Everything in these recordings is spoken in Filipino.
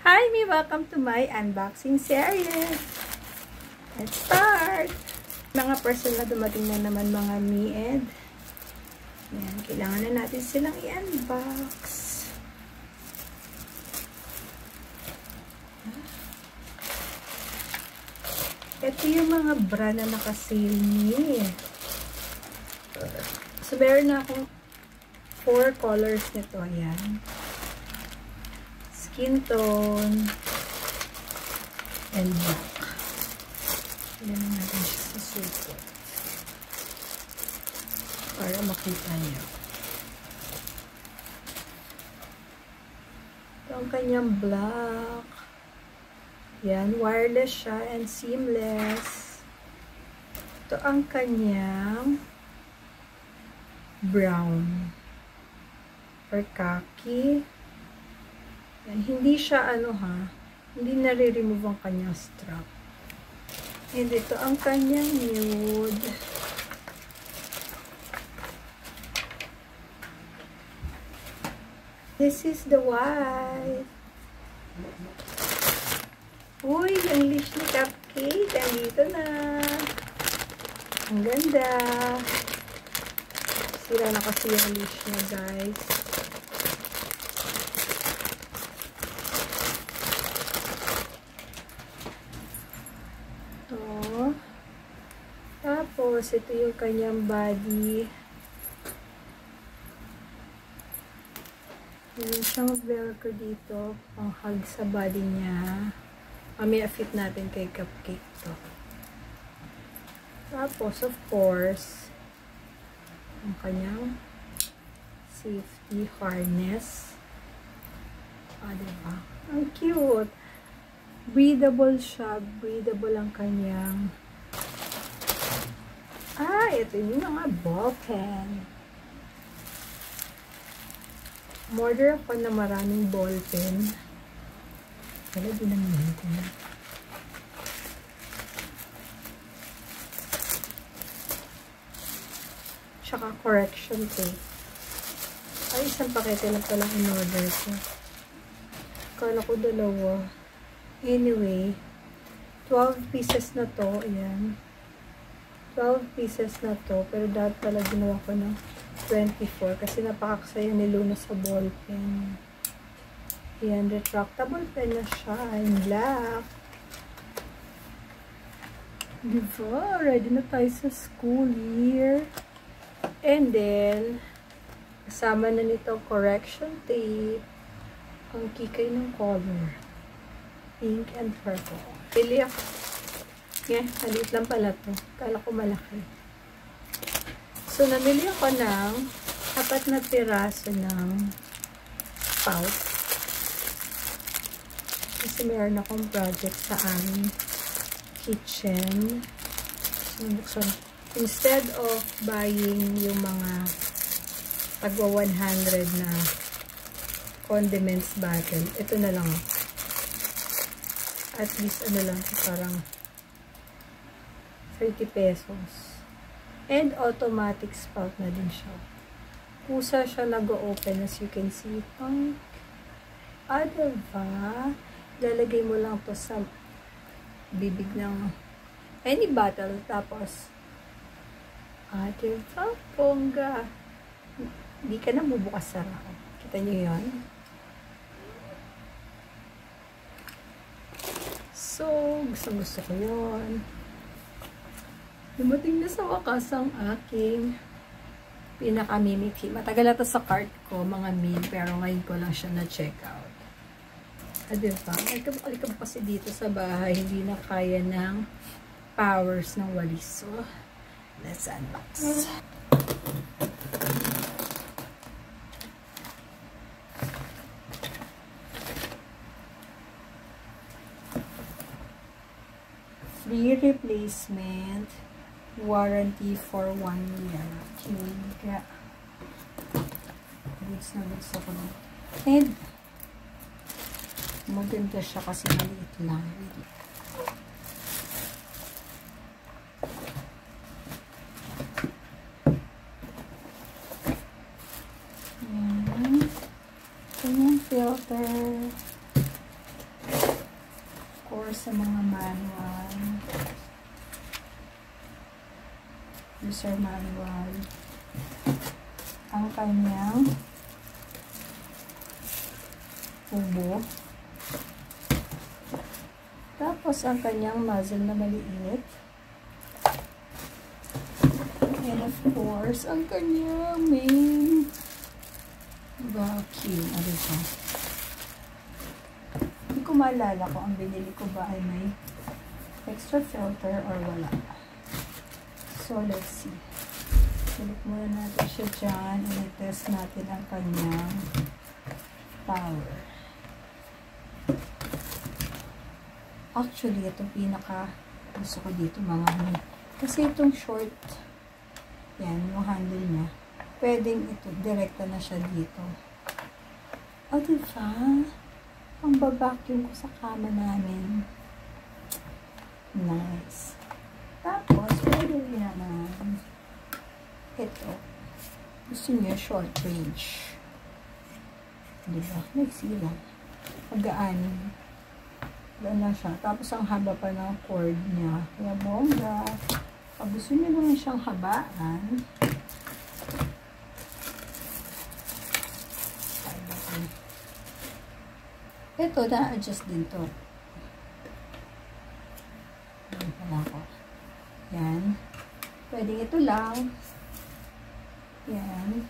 Hi, me! Welcome to my unboxing series. Let's start! Mga person na dumating na naman mga me-ed. Yan, kailangan na natin silang i-unbox. Ito yung mga brand na nakasale ni. So, meron na akong 4 colors nito. Ayan. Skin tone and black. Ilan na natin siya sa support para makita niyo. Ito ang kanyang black. Yan, wireless siya and seamless. Ito ang kanyang brown or khaki. Yan, hindi siya hindi nare-remove ang kanyang strap. And ito ang kanyang nude. This is the white. Uy, ang leash ni Cupcake. Andito na. Ang ganda. Sira na kasi yung leash niya, guys. Tapos, ito yung kanyang body. Meron siyang velcro dito. Pang hug sa body niya. Mamaya fit natin kay Cupcake to. Tapos, of course, ang kanyang safety harness. Diba? Ang cute. Breathable siya. Breathable ang kanyang ito yung mga ball pen. Order ako na maraming ball pen. Wala din naman ko na. Tsaka correction tape. Ay, isang pakete lang palang in-order ko. Kala ko dalawa. Anyway, 12 pieces na to. Ayan. 12 pieces na to, pero dahil pala ginawa ko ng 24 kasi napakasaya ni Luna sa ball pen. Ayan, retractable pen na siya in black. Diba? Ready na tayo sa school year. And then, kasama na nito correction tape. Ang kikay ng color. Pink and purple. Pili ako. Maliit lang pala to. Kala ko malaki. So, namili ako ng 4 na piraso ng pouch. Kasi meron akong project sa aming kitchen. So, instead of buying yung mga tagwa 100 na condiments bottle, ito na lang. At least, lang, parang 30 pesos. And automatic spout na din siya. Kusa siya nag-open as you can see. Diba? Lalagay mo lang to sa bibig ng any bottle. Tapos, diba? Pongga. Hindi ka na bubukas sarap. Kita nyo yun? So, gusto ko yun. Dumating na sa wakas ang aking pinaka-mimikhi. Matagal na to sa cart ko, mga meme, pero ngayon ko lang siya na-check out. Diba? Alikab kasi dito sa bahay, hindi na kaya ng powers ng walis. So, let's unbox. Free replacement. Warranty for 1 year. Okay. Goods ako na. And, maganda siya kasi maliit lang. Ayan. Ayan, filter. course, sa mga manual. User manual. Ang kanyang tubo. Tapos, ang kanyang muzzle na maliit. And of course, ang kanyang main vacuum. Ano ito? Hindi ko maalala kung ang binili ko ba ay may extra filter or wala. So, let's see. Sulit muna natin siya dyan. And test natin ang kanyang power. Actually, ito pinaka gusto ko dito mga honey. Kasi itong short, yan, yung handle niya, pwedeng ito, direkta na siya dito. O, diba? Ang babacuum ko sa kama namin. Nice. Tapos, pwede rin naman ito. Gusto niya short range. Diba? Maiksi lang. Pag-aanin. Wala siya. Tapos, ang haba pa ng cord niya. Kaya bongga. Pag gusto niyo naman siyang habaan, ito, na-adjust din to. Ayan pala ko. Yan. Pwedeng ito lang. Yan.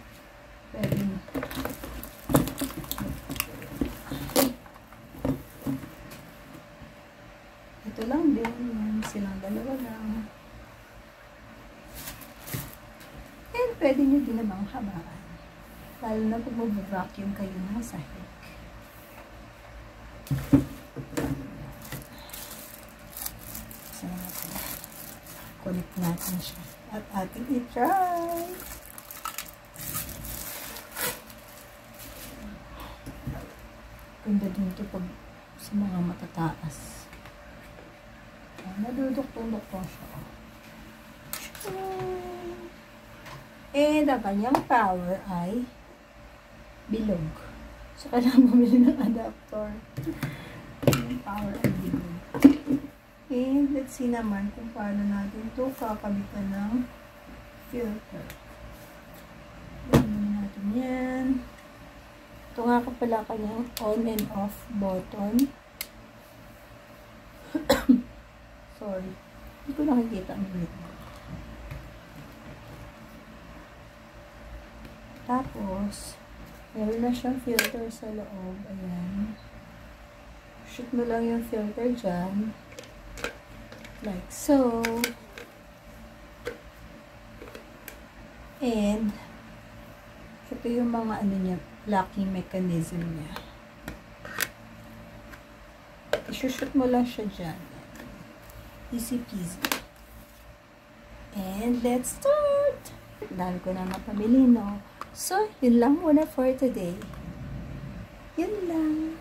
Pwedeng ito lang din. Yan. Silang dalawa lang. And pwede nyo din namang habaan. Lalo na kung mag-vacuum kayo ng sahig. So, connect natin siya. At ating i-try. Ganda din ito pag sa mga matataas. Nadudok-tundok po siya. And ang kanyang power ay bilog. So, kailangan bumili ng adapter. Yung power ay bilog. And let's see naman kung paano natin ito kakabitan ng filter. Gawin natin yan. Ito nga ka pala kanyang on and off button. Sorry. Hindi ko nakikita ang video. Tapos, meron na siyang filter sa loob. Ayan. Shoot mo lang yung filter dyan. Like so. And, ito yung mga ano niya, locking mechanism niya. I-shoot mo lang siya dyan. Easy peasy. And let's start! Dahil ko na napamili, no? So, yun lang muna for today. Yun lang.